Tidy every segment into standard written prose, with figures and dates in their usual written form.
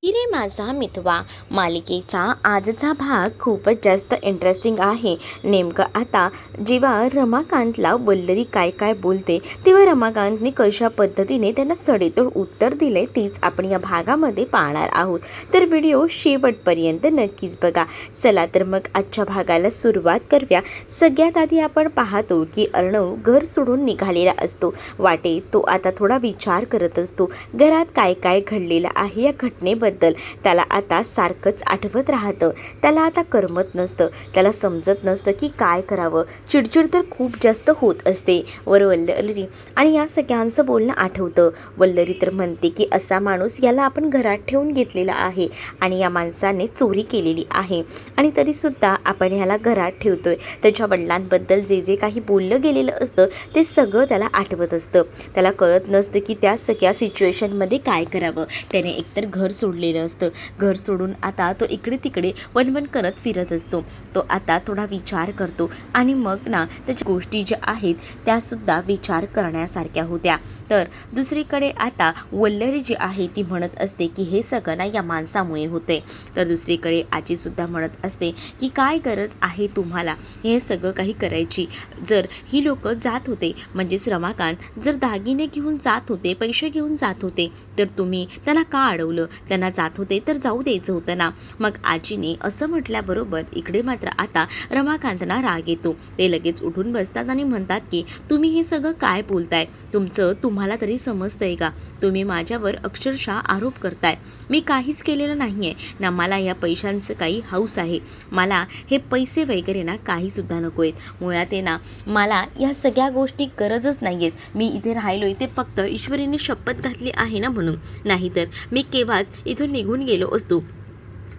हिरे माझा मितवा मालिकेचा आजचा भाग खूपच जास्त इंटरेस्टिंग आहे। नेमकं आता जेव्हा रमाकांतला वल्लरी काय काय बोलते तेव्हा रमाकांतने कशा पद्धतीने त्यांना सडेतोड उत्तर दिले तीच आपण या भागामध्ये पाहणार आहोत। तर व्हिडिओ शेवटपर्यंत नक्कीच बघा। चला तर मग आजच्या भागाला सुरुवात करूया। सगळ्यात आधी आपण पाहतो की अर्णव घर सोडून निघालेला असतो। वाटेत तो आता थोडा विचार करत असतो। घरात काय काय घडलेलं आहे या घटनेबद्दल त्याला आता सारखंच आठवत राहतं। त्याला आता करमत नसतं, त्याला समजत नसतं की काय करावं। चिडचिड तर खूप जास्त होत असते। वल्लरी आणि या सगळ्यांचं बोलणं आठवतं। वल्लरी तर म्हणते की असा माणूस याला आपण घरात ठेवून घेतलेला आहे आणि या माणसाने चोरी केलेली आहे आणि तरीसुद्धा आपण ह्याला घरात ठेवतोय। त्याच्या वडिलांबद्दल जे जे काही बोललं गेलेलं असतं ते सगळं त्याला आठवत असतं। त्याला कळत नसतं की त्या सगळ्या सिच्युएशनमध्ये काय करावं। त्याने एकतर घर सोडलेलं असतं। घर सोडून आता तो इकडे तिकडे वणवण करत फिरत असतो। तो आता थोडा विचार करतो आणि मग ना त्याच्या गोष्टी ज्या आहेत त्यासुद्धा विचार करण्यासारख्या होत्या। तर दुसरीकडे आता वल्लरी जी आहे ती म्हणत असते की हे सगळं ना या माणसामुळे होते। तर दुसरीकडे आजीसुद्धा म्हणत असते की काय गरज आहे तुम्हाला हे सगळं काही करायची। जर ही लोक जात होते म्हणजेच रमाकांत जर दागिने घेऊन जात होते, पैसे घेऊन जात होते तर तुम्ही त्यांना का अडवलं? त्यांना जात होते तर जाऊ द्यायचं होतं ना। मग आजीने असं म्हटल्याबरोबर इकडे मात्र आता रमाकांतना राग येतो। ते लगेच उठून बसतात आणि म्हणतात की तुम्ही हे सगळं काय बोलताय? तुम्हाला तरी समजतंय का? तुम्ही माझ्यावर अक्षरशः आरोप करताय। मी काहीच केलेलं नाहीये ना। मला या पैशांचं काही हौस आहे। मला हे पैसे वगैरे ना काहीसुद्धा नको आहेत। मुळात आहे ना मला या सगळ्या गोष्टी गरजच नाही आहेत। मी इथे राहिलोय ते फक्त ईश्वरीने शपथ घातली आहे ना म्हणून, नाहीतर मी केव्हाच इथून निघून गेलो असतो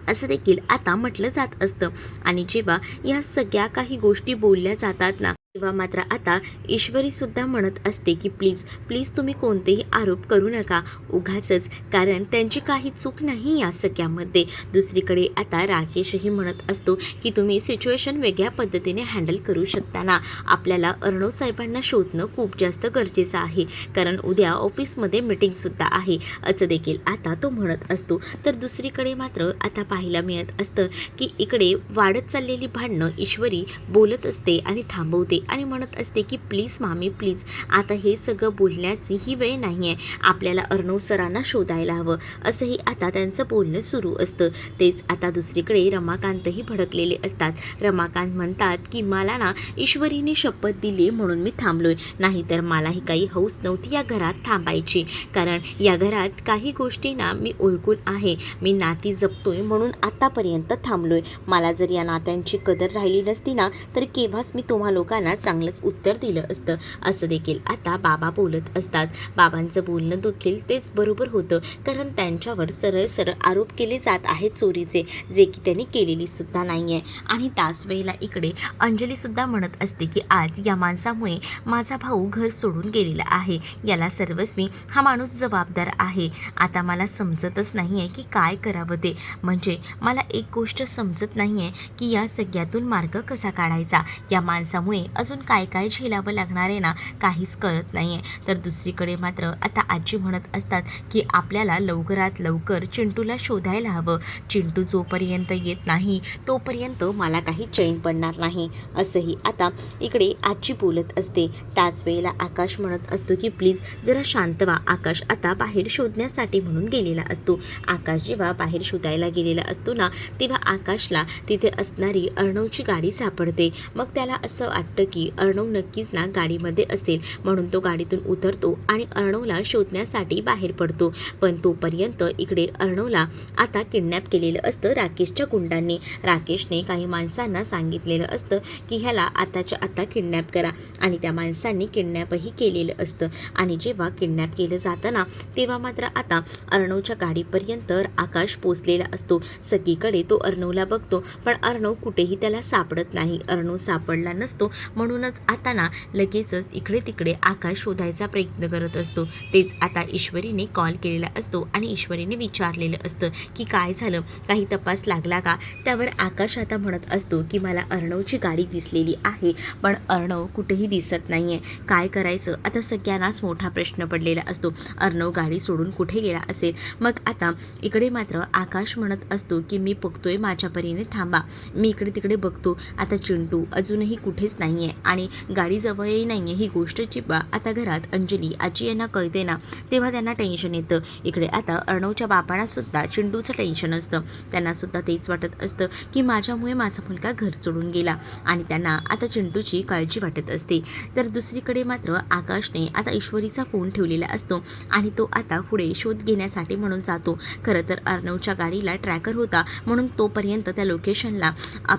असं देखील आता म्हटलं जात असतं। आणि जेव्हा या सगळ्या काही गोष्टी बोलल्या जातात ना तेव्हा मात्र आता ईश्वरीसुद्धा म्हणत असते की प्लीज प्लीज तुम्ही कोणतेही आरोप करू नका उगाचच, कारण त्यांची काही चूक नाही या सगळ्यामध्ये। दुसरीकडे आता राकेशही म्हणत असतो की तुम्ही सिच्युएशन वेगळ्या पद्धतीने हँडल करू शकता ना। आपल्याला अर्णव साहेबांना शोधणं खूप जास्त गरजेचं आहे, कारण उद्या ऑफिसमध्ये मीटिंगसुद्धा आहे असं देखील आता तो म्हणत असतो। तर दुसरीकडे मात्र आता पाहायला मिळत असतं की इकडे वाढत चाललेली भांडणं ईश्वरी बोलत असते आणि थांबवते आणि म्हणत असते की प्लीज मामी प्लीज, आता हे सगळं बोलण्याची ही वेळ नाही आहे। आपल्याला अर्णव सरांना शोधायला हवं असंही आता त्यांचं बोलणं सुरू असतं। तेच आता दुसरीकडे रमाकांतही भडकलेले असतात। रमाकांत म्हणतात की मला ना ईश्वरीने शपथ दिली म्हणून मी थांबलोय, नाहीतर मलाही काही हौस नव्हती या घरात थांबायची, कारण या घरात काही गोष्टी ना मी ओळखून आहे। मी नाती जपतोय म्हणून आतापर्यंत थांबलोय। मला जर या नात्यांची कदर राहिली नसती ना तर केव्हाच मी तुम्हा लोकांना चांगलंच उत्तर दिलं असतं असं देखील आता बाबा बोलत असतात। बाबांचं बोलणं देखील तेच बरोबर होतं, कारण त्यांच्यावर सरळ सरळ आरोप केले जात आहेत चोरीचे, जे की त्यांनी केलेली सुद्धा नाही आहे। आणि त्याच वेळेला इकडे अंजलीसुद्धा म्हणत असते की आज या माणसामुळे माझा भाऊ घर सोडून गेलेला आहे। याला सर्वस्वी हा माणूस जबाबदार आहे। आता मला समजतच नाही आहे की काय करावं ते, म्हणजे मला एक गोष्ट समजत नाही आहे की या सगळ्यातून मार्ग कसा काढायचा। या माणसामुळे अजून काय काय झेलावं लागणार आहे ना काहीच कळत नाही आहे। तर दुसरीकडे मात्र आता आजी म्हणत असतात की आपल्याला लवकरात लवकर चिंटूला शोधायला हवं। चिंटू जोपर्यंत येत नाही तोपर्यंत मला काही चैन पडणार नाही असंही आता इकडे आजी बोलत असते। त्याच वेळेला आकाश म्हणत असतो की प्लीज जरा शांत व्हा। आकाश आता बाहेर शोधण्यासाठी म्हणून गेलेला असतो। आकाश जेव्हा बाहेर शोधायला गेलेला असतो ना तेव्हा आकाशला तिथे असणारी अर्णवची गाडी सापडते। मग त्याला असं वाटतं की अर्णव नक्कीच ना गाडीमध्ये असेल, म्हणून तो गाडीतून उतरतो आणि अर्णवला शोधण्यासाठी बाहेर पडतो। पण तोपर्यंत इकडे अर्णवला आता किडनॅप केलेलं असतं राकेशच्या गुंडांनी। राकेशने काही माणसांना सांगितलेलं असतं की ह्याला आताच्या आता किडनॅप करा, आणि त्या माणसांनी किडनॅपही केलेलं असतं। आणि जेव्हा किडनॅप केलं जातं ना तेव्हा मात्र आता अर्णवच्या गाडीपर्यंत आकाश पोचलेला असतो। सगळीकडे तो अर्णवला बघतो पण अर्णव कुठेही त्याला सापडत नाही। अर्णव सापडला नसतो म्हणूनच आता ना लगेचच इकडे तिकडे आकाश शोधायचा प्रयत्न करत असतो. तेच आता ईश्वरीने कॉल केलेला असतो आणि ईश्वरीने विचारलेलं असतं की काय झालं, काही तपास लागला का. त्यावर आकाश आता म्हणत असतो की मला अर्णवची गाडी दिसलेली आहे, पण अर्णव कुठेही दिसत नाही आहे. काय करायचं आता सगळ्यांनाच मोठा प्रश्न पडलेला असतो. अर्णव गाडी सोडून कुठे गेला असेल. मग आता इकडे मात्र आकाश म्हणत असतो की मी बघतोय, माझ्या परीने थांबा, मी इकडे तिकडे बघतो. आता चिंटू अजूनही कुठेच नाही आहे आणि गाडी जवळही नाही आहे. ही गोष्ट चिपा आता घरात अंजली आजी यांना कळते ना, तेव्हा त्यांना टेन्शन येतं. इकडे आता अर्णवच्या बापांनासुद्धा चिंटूचं टेन्शन असतं. त्यांनासुद्धा तेच वाटत असतं की माझ्यामुळे माझा मुलगा घर सोडून गेला आणि त्यांना आता चिंटूची काळजी वाटत असते. तर दुसरीकडे मात्र आकाशने आता ईश्वरीचा फोन ठेवलेला असतो आणि तो आता पुढे शोध घेण्यासाठी म्हणून जातो. खरं तर अर्णवच्या गाडीला ट्रॅकर होता म्हणून तोपर्यंत त्या लोकेशनला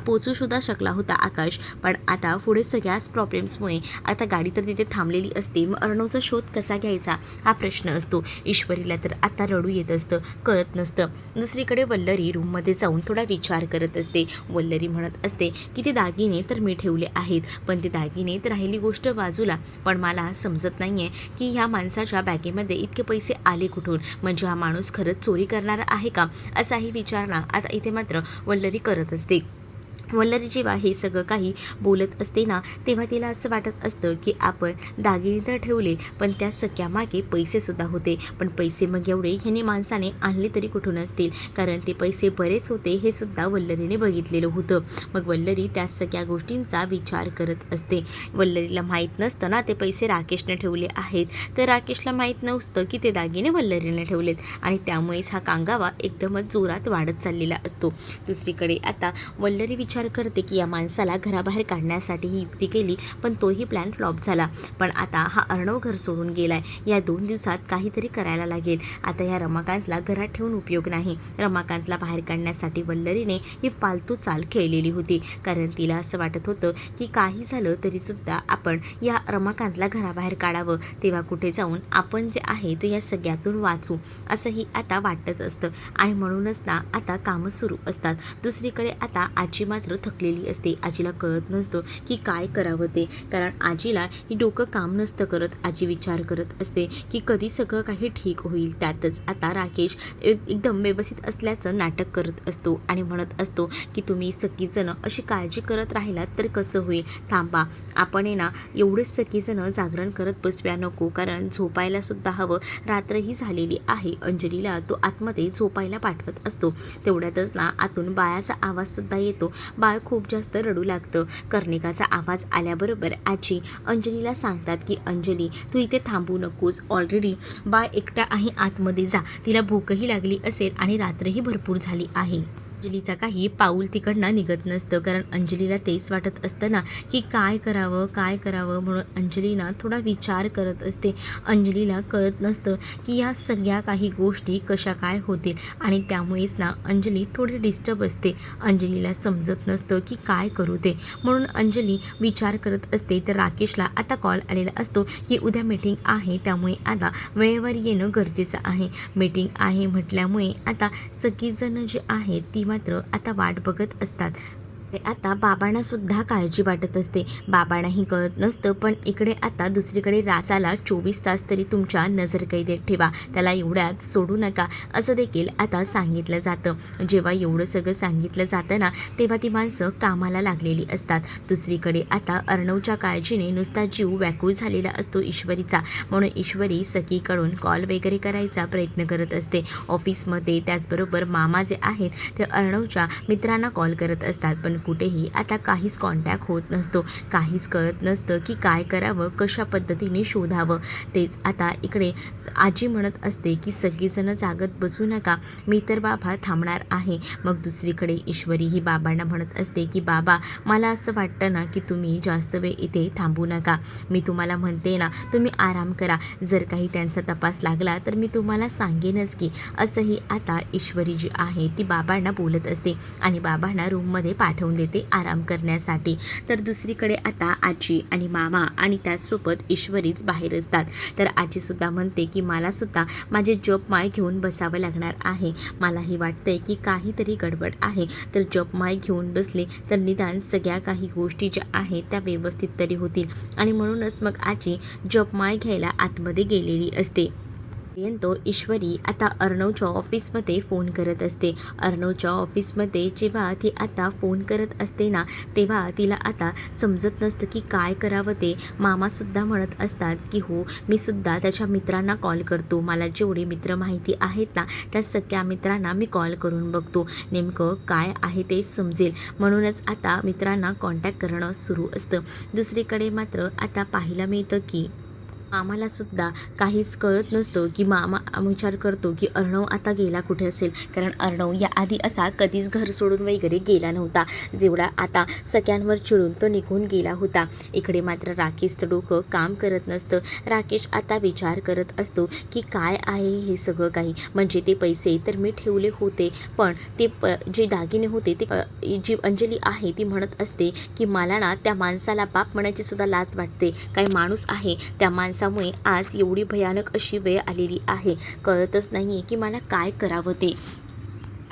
पोचूसुद्धा शकला होता आकाश. पण आता पुढे सगळ्याच प्रॉब्लेम्समुळे आता गाडी तर तिथे थांबलेली असते. मग अर्णवचा शोध कसा घ्यायचा हा प्रश्न असतो. ईश्वरीला तर आता रडू येत असतं, कळत नसतं. दुसरीकडे वल्लरी रूममध्ये जाऊन थोडा विचार करत असते. वल्लरी म्हणत असते की ते दागिने तर मी ठेवले आहेत, पण ते दागिने तर राहिली गोष्ट बाजूला, पण मला समजत नाही आहे की ह्या माणसाच्या बॅगेमध्ये इतके पैसे आले कुठून. म्हणजे हा माणूस खरंच चोरी करणारा आहे का, असाही विचार ना आता इथे मात्र वल्लरी करत असते. वल्लरी जेव्हा हे सगळं काही बोलत असते ना, तेव्हा तिला असं वाटत असतं की आपण दागिने तर ठेवले, पण त्या सगळ्यामागे पैसेसुद्धा होते. पण पैसे मग एवढे ह्याने माणसाने आणले तरी कुठून असतील, कारण ते पैसे बरेच होते हे सुद्धा वल्लरीने बघितलेलं होतं. मग वल्लरी त्या सगळ्या गोष्टींचा विचार करत असते. वल्लरीला माहीत नसतं ना ते पैसे राकेशने ठेवले आहेत, तर राकेशला माहीत नसतं की ते दागिने वल्लरीने ठेवलेत आणि त्यामुळेच हा कांगावा एकदमच जोरात वाढत चाललेला असतो. दुसरीकडे आता वल्लरी विचार करते की या माणसाला घराबाहेर काढण्यासाठी ही युक्ती केली, पण तोही प्लॅन फ्लॉप झाला. पण आता हा अर्णव घर सोडून गेलाय, या 2 दिवसात काहीतरी करायला लागेल. आता या रमाकांतला घरात ठेवून उपयोग नाही. रमाकांतला बाहेर काढण्यासाठी वल्लरीने ही फालतू चाल खेळलेली होती, कारण तिला असं वाटत होतं की काही झालं तरीसुद्धा आपण या रमाकांतला घराबाहेर काढावं, तेव्हा कुठे जाऊन आपण जे आहे ते या सगळ्यातून वाचू असंही आता वाटत असतं. आणि म्हणूनच ना आता कामं सुरू असतात. दुसरीकडे आता आजी मात्र थकलेली असते. आजीला कळत नसतं की काय करावं ते, कारण आजीला ही डोकं काम नसतं करत. आजी विचार करत असते की कधी सगळं काही ठीक होईल. त्यातच आता राकेश एकदम व्यवस्थित असल्याचं नाटक करत असतो आणि म्हणत असतो की तुम्ही सगळीजणं अशी काळजी करत राहिलात तर कसं होईल. थांबा, आपण आहे ना एवढेच सगळीजणं जागरण करत बसूया नको, कारण झोपायला सुद्धा हवं. रात्रही झालेली आहे. अंजलीला तो आतमध्ये झोपायला पाठवत असतो. तेवढ्यातच ना आतून बाळाचा आवाजसुद्धा येतो. बाळ खूप जास्त रडू लागतं. कर्णिकाचा आवाज आल्याबरोबर आजी अंजलीला सांगतात की अंजली तू इथे थांबू नकोस, ऑलरेडी बाळ एकटा आहे, आतमध्ये जा, तिला भूकही लागली असेल आणि रात्रही भरपूर झाली आहे. अंजलीचा काही पाऊल तिकडनं निघत नसतं, कारण अंजलीला तेच वाटत असतं ना की काय करावं म्हणून अंजली ना थोडा विचार करत असते. अंजलीला कळत नसतं की या सगळ्या काही गोष्टी कशा काय होतील आणि त्यामुळेच ना अंजली थोडी डिस्टर्ब असते. अंजलीला समजत नसतं की काय करू ते, म्हणून अंजली विचार करत असते. तर राकेशला आता कॉल आलेला असतो की उद्या मीटिंग आहे, त्यामुळे आता वेळेवर येणं गरजेचं आहे. मीटिंग आहे म्हटल्यामुळे आता सगळीजणं जी आहेत ती मात्र आता वाट बघत असतात. आता बाबांना सुद्धा काळजी वाटत असते. बाबांनाही कळत नसतं, पण इकडे आता दुसरीकडे रासाला 24 तास तरी तुमच्या नजरकैदेत ठेवा, त्याला एवढ्यात सोडू नका असं देखील आता सांगितलं जातं. जेव्हा एवढं सगळं सांगितलं जातं ना, तेव्हा ती माणसं कामाला लागलेली असतात. दुसरीकडे आता अर्णवच्या काळजीने नुसता जीव व्याकुळ झालेला असतो ईश्वरीचा, म्हणून ईश्वरी सगळीकडून कॉल वगैरे करायचा प्रयत्न करत असते. ऑफिसमध्ये त्याचबरोबर मामा जे आहेत ते अर्णवच्या मित्रांना कॉल करत असतात, पण कुठेही आता काहीच कॉन्टॅक्ट होत नसतो. काहीच कळत नसतं की काय करावं, कशा पद्धतीने शोधावं. तेच आता इकडे आजी म्हणत असते की सगळीजणं जागत बसू नका, मी तर बाबा थांबणार आहे. मग दुसरीकडे ईश्वरी ही बाबांना म्हणत असते की बाबा मला असं वाटतं ना की तुम्ही जास्त वेळ इथे थांबू नका. मी तुम्हाला म्हणते ना तुम्ही आराम करा, जर काही त्यांचा तपास लागला तर मी तुम्हाला सांगेनच की. असंही आता ईश्वरी जी आहे ती बाबांना बोलत असते आणि बाबांना रूममध्ये पाठवून लावून देते आराम करण्यासाठी. तर दुसरीकडे आता आजी आणि मामा आणि त्याचसोबत ईश्वरीच बाहेर असतात. तर आजीसुद्धा म्हणते की मलासुद्धा माझे जपमाळ घेऊन बसावं लागणार आहे. मलाही वाटतंय की काहीतरी गडबड आहे. तर जपमाळ घेऊन बसले तर निदान सगळ्या काही गोष्टी ज्या आहेत त्या व्यवस्थित तरी होतील. आणि म्हणूनच मग आजी जपमाळ घ्यायला आतमध्ये गेलेली असते. पर्यंत ईश्वरी आता अर्णवच्या ऑफिसमध्ये फोन करत असते. अर्णवच्या ऑफिसमध्ये जेव्हा ती आता फोन करत असते ना, तेव्हा तिला आता समजत नसतं की काय करावं ते. मामासुद्धा म्हणत असतात की हो, मी सुद्धा त्याच्या मित्रांना कॉल करतो. मला जेवढे मित्र माहिती आहेत ना, त्या सगळ्या मित्रांना मी कॉल करून बघतो. नेमकं काय आहे ते समजेल. म्हणूनच आता मित्रांना कॉन्टॅक्ट करणं सुरू असतं. दुसरीकडे मात्र आता पाहायला मिळतं की मामालासुद्धा काहीच कळत नसतं की मामा विचार करतो की अर्णव आता गेला कुठे असेल. कारण अर्णव याआधी असा कधीच घर सोडून वगैरे गेला नव्हता, जेवढा आता सगळ्यांवर चिडून तो निघून गेला होता. इकडे मात्र राकेशचं डोकं काम करत नसतं. राकेश आता विचार करत असतो की काय आहे हे सगळं काही. म्हणजे ते पैसे तर मी ठेवले होते, पण ते जे दागिने होते ते जी अंजली आहे ती म्हणत असते की मला ना त्या माणसाला बाप म्हणायची सुद्धा लाज वाटते. काही माणूस आहे त्या माणसामुळे आज एवढी भयानक अशी वेळ आलेली आहे. कळतच नाही की मला काय करावं ते.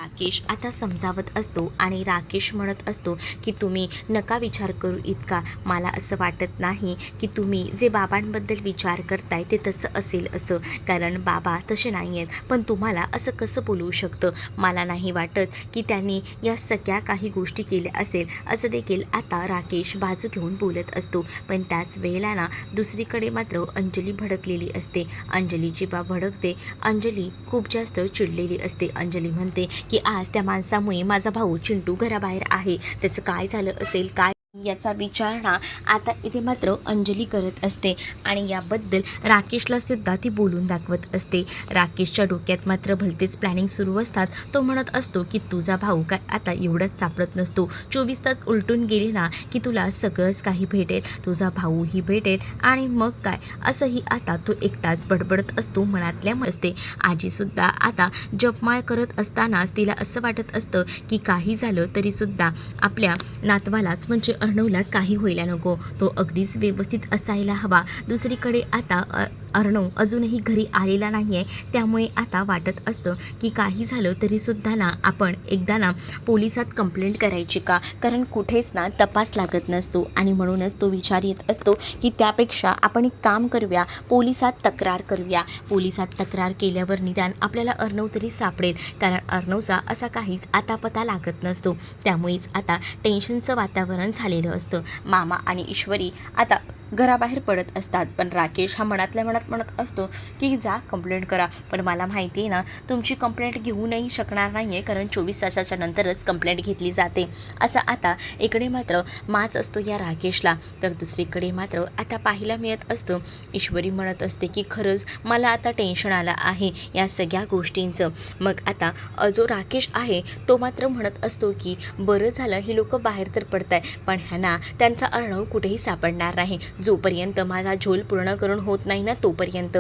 राकेश आता समजावत असतो आणि राकेश म्हणत असतो की तुम्ही नका विचार करू इतका. मला असं वाटत नाही की तुम्ही जे बाबांबद्दल विचार करताय ते तसं असेल असं, कारण बाबा तसे नाही आहेत. पण तुम्हाला असं कसं बोलवू शकतं. मला नाही वाटत की त्यांनी या सगळ्या काही गोष्टी केल्या असेल असं देखील आता राकेश बाजू घेऊन बोलत असतो. पण त्याच वेळेला ना दुसरीकडे मात्र अंजली भडकलेली असते. अंजली जेव्हा भडकते, अंजली खूप जास्त चिडलेली असते. अंजली म्हणते की आज त्या माणसामुळे माझा भाऊ चिंटू घराबाहेर आहे. त्याचं काय झालं असेल, काय याचा विचार ना आता इथे मात्र अंजली करत असते. आणि याबद्दल राकेशला सुद्धा ती बोलून दाखवत असते. राकेशच्या डोक्यात मात्र भलतेच प्लॅनिंग सुरू असतात. तो म्हणत असतो की तुझा भाऊ काय आता एवढंच सापडत नसतो. 24 तास उलटून गेले ना की तुला सगळंच काही भेटेल. तुझा भाऊही भेटेल आणि मग काय, असंही आता तो एकटाच बडबडत असतो मनातल्या असते. आजीसुद्धा आता जपमाळ करत असतानाच तिला असं वाटत असतं की काही झालं तरीसुद्धा आपल्या नातवालाच म्हणजे अर्णवला काही व्हायला नको. तो अगदीच व्यवस्थित असायला हवा. दुसरीकडे आता अर्णव अजूनही घरी आलेला नाही आहे. त्यामुळे आता वाटत असतं की काही झालं तरीसुद्धा ना आपण एकदा ना पोलिसात कंप्लेंट करायची का, कारण कुठेच ना तपास लागत नसतो. आणि म्हणूनच तो विचार येत असतो की त्यापेक्षा आपण एक काम करूया, पोलिसात तक्रार करूया. पोलिसात तक्रार केल्यावर निदान आपल्याला अर्णव तरी सापडेल, कारण अर्णवचा असा काहीच आता पता लागत नसतो. त्यामुळेच आता टेन्शनचं वातावरण झालेलं असतं. मामा आणि ईश्वरी आता घराबाहेर पडत असतात. पण राकेश हा मनातल्या मनात म्हणत असतो की जा कंप्लेंट करा. पण मला माहिती आहे ना तुमची कंप्लेंट घेऊनही शकणार नाही आहे, कारण 24 तासाच्या नंतरच कंप्लेंट घेतली जाते. असं आता इकडे मात्र माच असतो या राकेशला. तर दुसरीकडे मात्र आता पाहायला मिळत असतं ईश्वरी म्हणत असते की खरंच मला आता टेन्शन आलं आहे या सगळ्या गोष्टींचं. मग आता जो राकेश आहे तो मात्र म्हणत असतो की बरं झालं ही लोक बाहेर तर पडत आहे, पण ह्यांना त्यांचा अर्णव कुठेही सापडणार नाही. जोपर्यंत माझा झोल पूर्ण करून होत नाही ना तोपर्यंत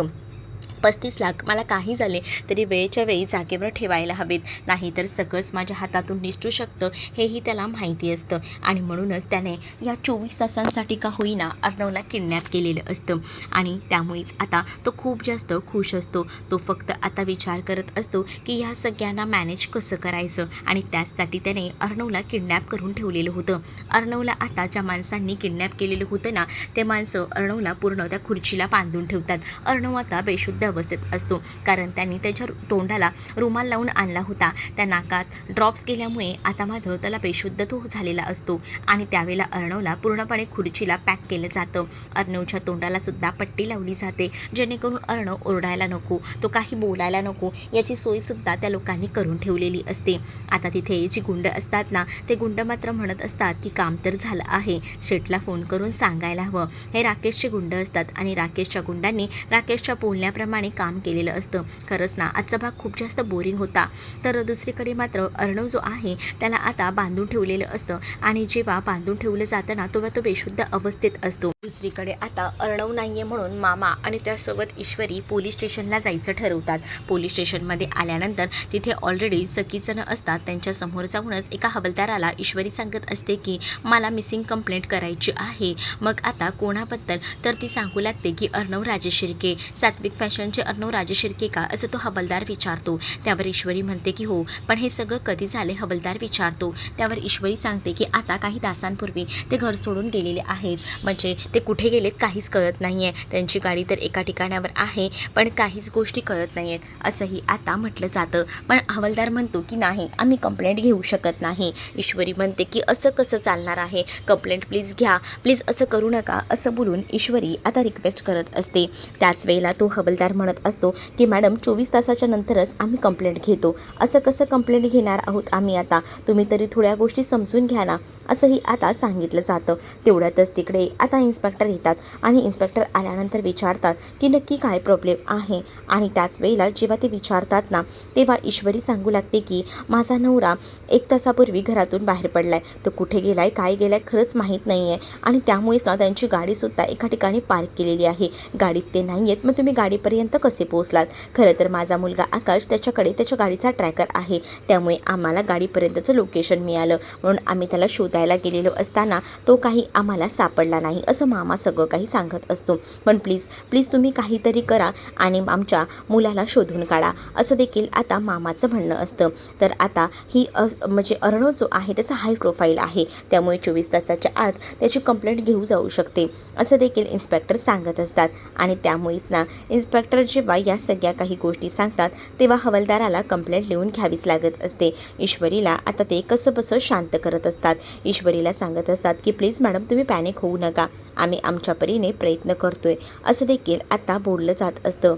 35 लाख मला काही झाले तरी वेळेच्या वेळी जागेवर ठेवायला हवेत, नाहीतर सगळंच माझ्या हातातून निसटू शकतं हेही त्याला माहिती असतं. आणि म्हणूनच त्याने या 24 तासांसाठी का होईना अर्णवला किडनॅप केलेलं असतं. आणि त्यामुळेच आता तो खूप जास्त खुश असतो. तो फक्त आता विचार करत असतो की ह्या सगळ्यांना मॅनेज कसं करायचं. आणि त्याचसाठी त्याने अर्णवला किडनॅप करून ठेवलेलं होतं. अर्णवला आता ज्या माणसांनी किडनॅप केलेलं होतं ना ते माणसं अर्णवला पूर्ण त्या खुर्चीला बांधून ठेवतात. अर्णव आता बेशुद्ध अवस्थेत असतो, कारण त्यांनी त्याच्या तोंडाला रुमाल लावून आणला होता. त्या नाकात ड्रॉप्स केल्यामुळे आता मात्र त्याला बेशुद्ध तो झालेला असतो. आणि त्यावेळेला अर्णवला पूर्णपणे खुर्चीला पॅक केलं जातं. अर्णवच्या तोंडाला सुद्धा पट्टी लावली जाते, जेणेकरून अर्णव ओरडायला नको, तो काही बोलायला नको याची सोयसुद्धा त्या लोकांनी करून ठेवलेली असते. आता तिथे जी गुंड असतात ना ते गुंड मात्र म्हणत असतात की काम तर झालं आहे, शेठला फोन करून सांगायला हवं. हे राकेशचे गुंड असतात आणि राकेशच्या गुंडांनी राकेशच्या बोलण्याप्रमाणे काम केलेलं असतं. खरंच ना आजचा भाग खूप जास्त बोरिंग होता. तर दुसरीकडे मात्र अर्णव जो आहे त्याला आता बांधून ठेवलेलं असतं. आणि जेव्हा बांधून ठेवलं जातं ना तेव्हा तो बेशुद्ध अवस्थेत असतो. दुसरीकडे आता अर्णव नाही आहे म्हणून मामा आणि त्यासोबत ईश्वरी पोलीस स्टेशनला जायचं ठरवतात. पोलीस स्टेशनमध्ये आल्यानंतर तिथे ऑलरेडी सगळीजणं असतात. त्यांच्यासमोर जाऊनच एका हवालदाराला ईश्वरी सांगत असते की मला मिसिंग कंप्लेंट करायची आहे. मग आता कोणाबद्दल तर ती सांगू लागते की अर्णव राजेशिर्के, सात्विक फॅशनचे अर्णव राजेशिर्के का, असं तो हवालदार विचारतो. त्यावर ईश्वरी म्हणते की हो, पण हे सगळं कधी झाले, हवालदार विचारतो. त्यावर ईश्वरी सांगते की आता काही तासांपूर्वी ते घर सोडून गेलेले आहेत. म्हणजे ते कुठे गेलेत काहीच कळत नाही आहे. त्यांची गाडी तर एका ठिकाणावर आहे पण काहीच गोष्टी कळत नाही आहेत असंही आता म्हटलं जातं. पण हवालदार म्हणतो की नाही, आम्ही कंप्लेंट घेऊ शकत नाही. ईश्वरी म्हणते की असं कसं चालणार आहे, कंप्लेंट प्लीज घ्या, प्लीज असं करू नका, असं बोलून ईश्वरी आता रिक्वेस्ट करत असते. त्याच वेळेला तो हवालदार म्हणत असतो की मॅडम 24 तासाच्या नंतरच आम्ही कंप्लेंट घेतो. असं कसं कंप्लेंट घेणार आहोत आम्ही आता, तुम्ही तरी थोड्या गोष्टी समजून घ्या ना, असंही आता सांगितलं जातं. तेवढ्यातच तिकडे आता इन्स्पेक्टर येतात आणि इन्स्पेक्टर आल्यानंतर विचारतात की नक्की काय प्रॉब्लेम आहे. आणि त्याच वेळेला जेव्हा ते विचारतात ना, तेव्हा ईश्वरी सांगू लागते की माझा नवरा 1 तासापूर्वी घरातून बाहेर पडला आहे, तो कुठे गेला आहे काय गेला आहे खरंच माहीत नाही आहे. आणि त्यामुळेच ना त्यांची गाडीसुद्धा एका ठिकाणी पार्क केलेली आहे. गाडीत ते नाही आहेत, मग तुम्ही गाडीपर्यंत कसे पोहोचलात. खरं तर माझा मुलगा आकाश, त्याच्याकडे त्याच्या गाडीचा ट्रॅकर आहे, त्यामुळे आम्हाला गाडीपर्यंतचं लोकेशन मिळालं म्हणून आम्ही त्याला शोधायला गेलेलो असताना तो काही आम्हाला सापडला नाही, असं मामा सगळं काही सांगत असतो. पण प्लीज प्लीज तुम्ही काहीतरी करा आणि आमच्या मुलाला शोधून काढा, असं देखील आता मामाचं म्हणणं असतं. तर आता ही म्हणजे अर्णव जो आहे त्याचा हाय प्रोफाईल आहे, त्यामुळे 24 तासाच्या आत त्याची कंप्लेंट घेऊ जाऊ शकते, असं देखील इन्स्पेक्टर सांगत असतात. आणि त्यामुळेच ना इन्स्पेक्टर जेव्हा या सगळ्या काही गोष्टी सांगतात तेव्हा हवालदाराला कंप्लेंट लिहून घ्यावीच लागत असते. ईश्वरीला आता ते कसं बसं शांत करत असतात. ईश्वरीला सांगत असतात की प्लीज मॅडम तुम्ही पॅनिक होऊ नका, आम्ही आमच्या परीने प्रयत्न करतोय, असं देखील आता बोललं जात असतं.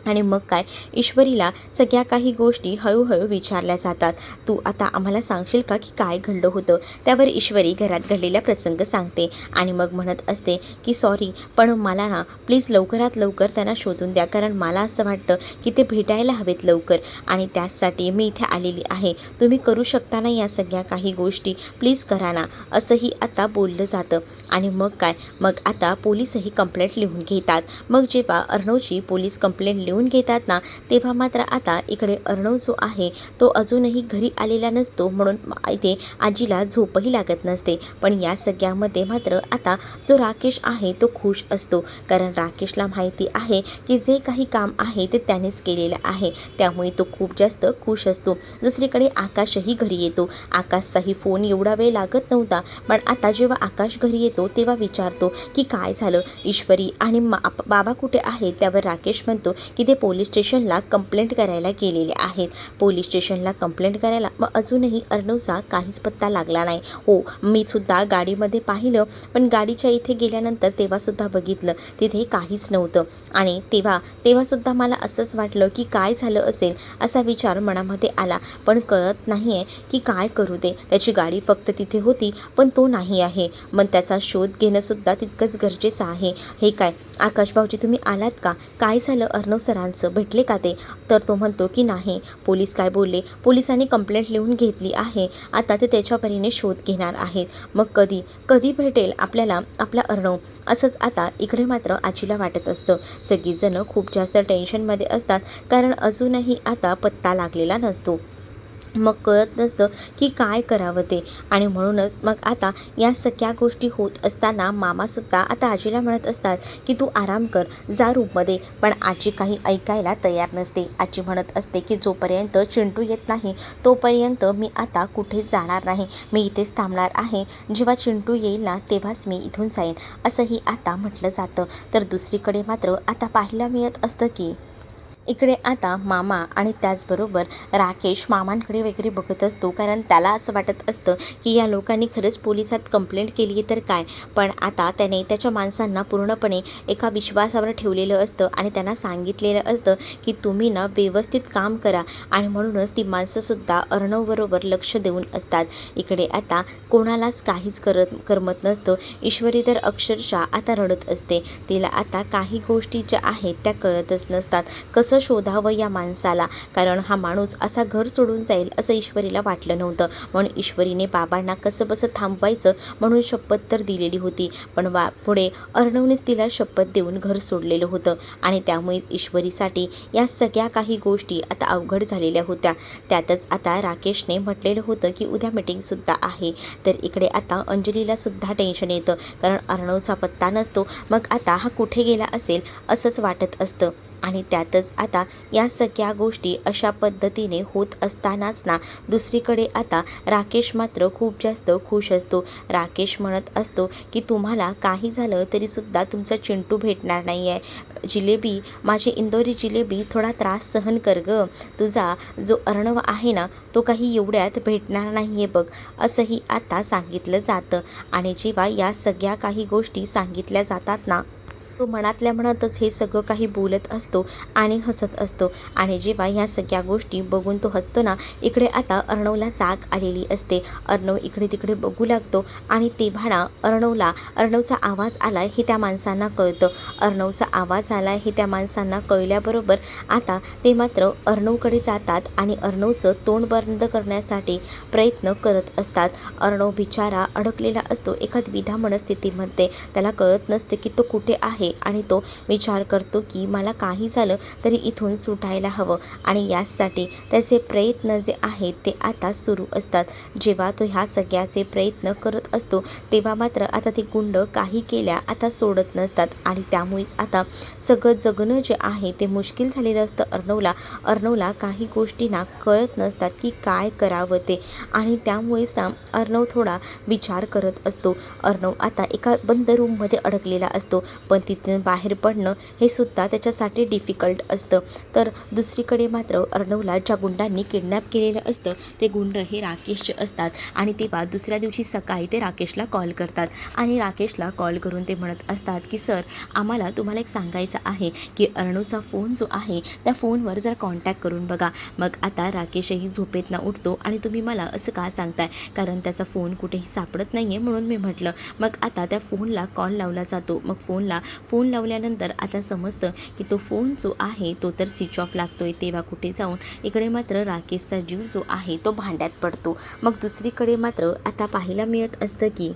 आणि मग काय, ईश्वरीला सगळ्या काही गोष्टी हळूहळू विचारल्या जातात. तू आता आम्हाला सांगशील का की काय घडलं होतं. त्यावर ईश्वरी घरात घडलेला प्रसंग सांगते आणि मग म्हणत असते की सॉरी, पण मला ना प्लीज लवकरात लवकर त्यांना शोधून द्या, कारण मला असं वाटतं की ते भेटायला हवेत लवकर आणि त्याचसाठी मी इथे आलेली आहे. तुम्ही करू शकता ना या सगळ्या काही गोष्टी, प्लीज करा ना, असंही आता बोललं जातं. आणि मग काय, मग आता पोलीसही कंप्लेंट लिहून घेतात. मग जेव्हा अर्णवची पोलीस कंप्लेंट लिहून घेतात ना, तेव्हा मात्र आता इकडे अर्णव जो आहे तो अजूनही घरी आलेला नसतो, म्हणून इथे आजीला झोपही लागत नसते. पण या सगळ्यामध्ये मात्र आता जो राकेश आहे तो खुश असतो, कारण राकेशला माहिती आहे की जे काही काम आहे ते त्यानेच केलेलं आहे, त्यामुळे तो खूप जास्त खुश असतो. दुसरीकडे आकाशही घरी येतो. आकाशचाही फोन एवढा वेळ लागत नव्हता, पण आता जेव्हा आकाश घरी येतो तेव्हा विचारतो की काय झालं, ईश्वरी आणि बाबा कुठे आहेत. त्यावर राकेश म्हणतो की ते पोलीस स्टेशनला कंप्लेंट करायला गेलेले आहेत. पोलीस स्टेशनला कंप्लेंट करायला, मग अजूनही अर्णवचा काहीच पत्ता लागला नाही. हो, मी सुद्धा गाडीमध्ये पाहिलं, पण गाडीच्या इथे गेल्यानंतर तेव्हासुद्धा बघितलं तिथे काहीच नव्हतं. आणि तेव्हासुद्धा मला असंच वाटलं की काय झालं असेल असा विचार मनामध्ये आला, पण कळत नाही आहे की काय करू दे. त्याची गाडी फक्त तिथे होती पण तो नाही आहे, मग त्याचा शोध घेणंसुद्धा तितकंच गरजेचं आहे. हे काय आकाश भाऊजी, तुम्ही आलात का, काय झालं अर्णव सरांचं, भेटले का ते. तर तो म्हणतो की नाही, पोलीस काय बोलले, पोलिसांनी कंप्लेंट लिहून घेतली आहे, आता ते त्याच्या परीने शोध घेणार आहेत. मग कधी भेटेल आपल्याला आपला अर्णव, असंच आता इकडे मात्र आजीला वाटत असतं. सगळीजणं खूप जास्त टेन्शनमध्ये असतात, कारण अजूनही आता पत्ता लागलेला नसतो. मग कळत नसतं की काय करावं ते. आणि म्हणूनच मग आता या सगळ्या गोष्टी होत असताना मामासुद्धा आता आजीला म्हणत असतात की तू आराम कर, जा रूममध्ये. पण आजी काही ऐकायला तयार नसते. आजी म्हणत असते की जोपर्यंत चिंटू येत नाही तोपर्यंत मी आता कुठेच जाणार नाही, मी इथेच थांबणार आहे. जेव्हा चिंटू येईल ना तेव्हाच मी इथून जाईन, असंही आता म्हटलं जातं. तर दुसरीकडे मात्र आता पाहायला मिळत असतं की इकडे आता मामा आणि त्याचबरोबर राकेश मामांकडे वगैरे बघत असतो, कारण त्याला असं वाटत असतं की या लोकांनी खरंच पोलिसात कंप्लेंट केली तर काय. पण आता त्याने त्याच्या माणसांना पूर्णपणे एका विश्वासावर ठेवलेलं असतं आणि त्यांना सांगितलेलं असतं की तुम्ही ना व्यवस्थित काम करा, आणि म्हणूनच ती माणसंसुद्धा अर्णवबरोबर लक्ष देऊन असतात. इकडे आता कोणालाच काहीच करमत नसतं. ईश्वरी तर अक्षरशः आता रडत असते. तिला आता काही गोष्टी ज्या आहेत त्या कळतच नसतात, कसं कसं शोधावं या माणसाला, कारण हा माणूस असा घर सोडून जाईल असं ईश्वरीला वाटलं नव्हतं. म्हणून ईश्वरीने बाबांना कसंबसं थांबवायचं म्हणून शपथ तर दिलेली होती, पण पुढे अर्णवनेच तिला शपथ देऊन घर सोडलेलं होतं आणि त्यामुळेच ईश्वरीसाठी या सगळ्या काही गोष्टी आता अवघड झालेल्या होत्या. त्यातच आता राकेशने म्हटलेलं होतं की उद्या मीटिंगसुद्धा आहे. तर इकडे आता अंजलीलासुद्धा टेन्शन येतं, कारण अर्णवचा पत्ता नसतो. मग आता हा कुठे गेला असेल असंच वाटत असतं. आणि त्यातच आता या सगळ्या गोष्टी अशा पद्धतीने होत असतानाच ना, दुसरीकडे आता राकेश मात्र खूप जास्त खुश असतो. राकेश म्हणत असतो की तुम्हाला काही झालं तरीसुद्धा तुमचा चिंटू भेटणार नाही आहे. जिलेबी, माझी इंदोरी जिलेबी, थोडा त्रास सहन कर गं. तुझा जो अर्णव आहे ना, तो काही एवढ्यात भेटणार नाही आहे बघ, असंही आता सांगितलं जातं. आणि जेव्हा या सगळ्या काही गोष्टी सांगितल्या जातात ना, तो मनातल्या मनातच हे सगळं काही बोलत असतो आणि हसत असतो. आणि जेव्हा ह्या सगळ्या गोष्टी बघून तो हसतो ना, इकडे आता अर्णवला जाग आलेली असते. अर्णव इकडे तिकडे बघू लागतो आणि तेव्हा ना अर्णवचा आवाज आला हे त्या माणसांना कळतं. अर्णवचा आवाज आला हे त्या माणसांना कळल्याबरोबर आता ते मात्र अर्णवकडे जातात आणि अर्णवचं तोंड बंद करण्यासाठी प्रयत्न करत असतात. अर्णव बिचारा अडकलेला असतो एका द्विधा मनस्थितीमध्ये. त्याला कळत नसते की तो कुठे आहे आणि तो विचार करतो की मला काही झालं तरी इथून सुटायला हवं. आणि यासाठी त्याचे प्रयत्न जे आहेत ते आता सुरू असतात. जेव्हा तो ह्या सगळ्याचे प्रयत्न करत असतो तेव्हा मात्र आता ते गुंड काही केल्या आता सोडत नसतात. आणि त्यामुळेच आता सगळं जगणं जे आहे ते मुश्किल झालेलं असतं अर्णवला काही गोष्टींना कळत नसतात की काय करावं ते. आणि त्यामुळेच ना अर्णव थोडा विचार करत असतो. अर्णव आता एका बंद रूममध्ये अडकलेला असतो, पण तिथून बाहेर पडणं हे सुद्धा त्याच्यासाठी डिफिकल्ट असतं. तर दुसरीकडे मात्र अर्णवला ज्या गुंडांनी किडनॅप केलेलं असतं ते गुंड हे राकेशचे असतात. आणि तेव्हा दुसऱ्या दिवशी सकाळी ते राकेशला कॉल करतात आणि राकेशला कॉल करून ते म्हणत असतात की सर, आम्हाला तुम्हाला एक सांगायचं आहे की अर्णवचा फोन जो आहे त्या फोनवर जर कॉन्टॅक्ट करून बघा. मग आता राकेशही झोपेतनं उठतो आणि तुम्ही मला असं का सांगताय, कारण त्याचा फोन कुठेही सापडत नाही आहे म्हणून मी म्हटलं. मग आता त्या फोनला कॉल लावला जातो. मग फोन लावल्यानंतर आता समजतं की तो फोन जो आहे तो तर स्विच ऑफ लागतोय. तेव्हा कुठे जाऊन इकडे मात्र राकेशचा जीव जो आहे तो भांड्यात पडतो. मग दुसरीकडे मात्र आता पाहायला मिळत असतं की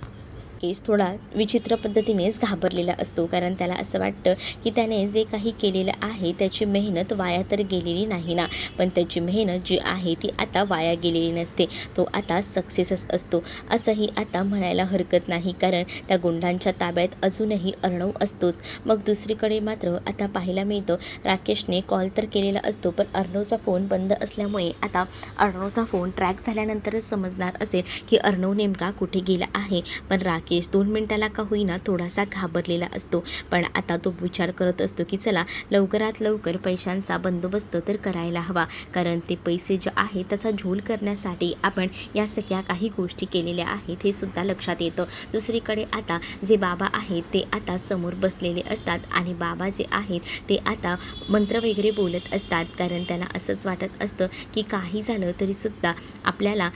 राकेश थोडा विचित्र पद्धतीनेच घाबरलेला असतो, कारण त्याला असं वाटतं की त्याने जे काही केलेलं आहे त्याची मेहनत वाया तर गेलेली नाही ना. पण त्याची मेहनत जी आहे ती आता वाया गेलेली नसते, तो आता सक्सेसच असतो असंही आता म्हणायला हरकत नाही, कारण त्या गुंडांच्या ताब्यात अजूनही अर्णव असतोच. मग दुसरीकडे मात्र आता पाहायला मिळतं राकेशने कॉल तर केलेला असतो, पण अर्णवचा फोन बंद असल्यामुळे आता अर्णवचा फोन ट्रॅक झाल्यानंतरच समजणार असेल की अर्णव नेमका कुठे गेला आहे. पण राकेश 2 मिनिटाला का होईना थोडासा घाबरलेला असतो, पण आता तो विचार करत असतो की चला लवकरात लवकर पैशांचा बंदोबस्त तर करायला हवा, कारण ते पैसे जे आहे त्याचा झोल करण्यासाठी आपण या सगळ्या काही गोष्टी केलेल्या आहेत हे सुद्धा लक्षात येतं. दुसरीकडे आता जे बाबा आहेत ते आता समोर बसलेले असतात आणि बाबा जे आहेत ते आता मंत्र वगैरे बोलत असतात, कारण त्यांना असंच वाटत असतं की काही झालं तरीसुद्धा आपल्याला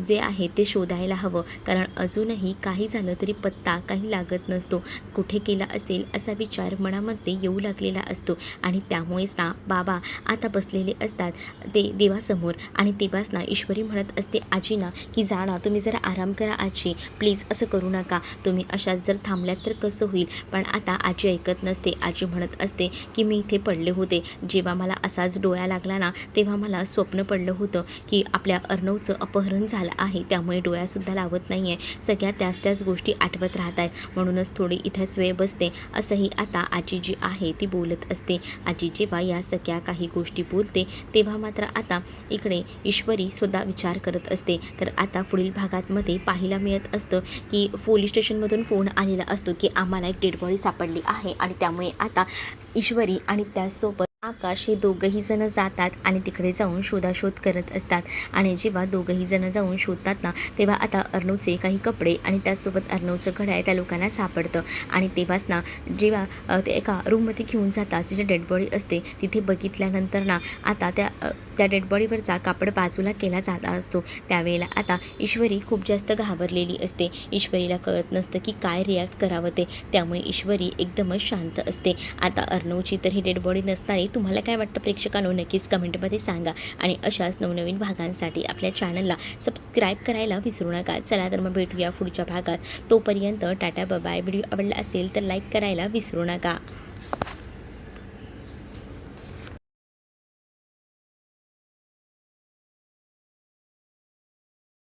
जे आहे ते शोधायला हवं, कारण अजूनही काही झालं तरी पत्ता काही लागत नसतो. कुठे केला असेल असा विचार मनामध्ये येऊ लागलेला असतो. आणि त्यामुळेच ना बाबा आता बसलेले असतात ते देवासमोर. आणि तेव्हाच ना ईश्वरी म्हणत असते आजीना की जा ना, तुम्ही जरा आराम करा आजी, प्लीज असं करू नका, तुम्ही अशाच जर थांबल्यात तर कसं होईल. पण आता आजी ऐकत नसते. आजी म्हणत असते की मी इथे पडले होते, जेव्हा मला असाच डोळा लागला ना तेव्हा मला स्वप्न पडलं होतं की आपल्या अर्णवचं अपहरण झालं आहे, त्यामुळे डोळ्यासुद्धा लावत नाही आहे, सगळ्या त्याच गोष्टी आठवत राहत आहेत, म्हणूनच थोडी इथेच वेळ बसते, असंही आता आजी जी आहे ती बोलत असते. आजी जेव्हा या सगळ्या काही गोष्टी बोलते तेव्हा मात्र आता इकडे ईश्वरी सुद्धा विचार करत असते. तर आता पुढील भागातमध्ये पाहायला मिळत असतं की पोलीस स्टेशनमधून फोन आलेला असतो की आम्हाला एक डेड बॉडी सापडली आहे. आणि त्यामुळे आता ईश्वरी आणि त्यासोबत आकाश हे दोघंही जण जातात आणि तिकडे जाऊन शोधाशोध करत असतात. आणि जेव्हा दोघंही जण जाऊन शोधतात ना तेव्हा आता अर्णवचे काही कपडे आणि त्यासोबत अर्णवचं घड्याळ त्या लोकांना सापडतं. आणि तेव्हाच ना जेव्हा ते एका रूममध्ये घेऊन जातात जिथे डेड बॉडी असते तिथे बघितल्यानंतर ना आता त्या त्या डेड बॉडीवरचा कापड बाजूला केला जात असतो. त्यावेळेला आता ईश्वरी खूप जास्त घाबरलेली असते. ईश्वरीला कळत नसतं की काय रिॲक्ट करावं ते. त्यामुळे ईश्वरी एकदमच शांत असते. आता अर्णवची तर ही डेड बॉडी नसणारी. तुम्हाला काय वाटतं प्रेक्षकांनो, नक्कीच कमेंटमध्ये सांगा. आणि अशाच नवनवीन भागांसाठी आपल्या चॅनलला सबस्क्राईब करायला विसरू नका. चला तर मग भेटूया पुढच्या भागात. तोपर्यंत टाटा बाय. व्हिडिओ आवडला असेल तर लाईक करायला विसरू नका.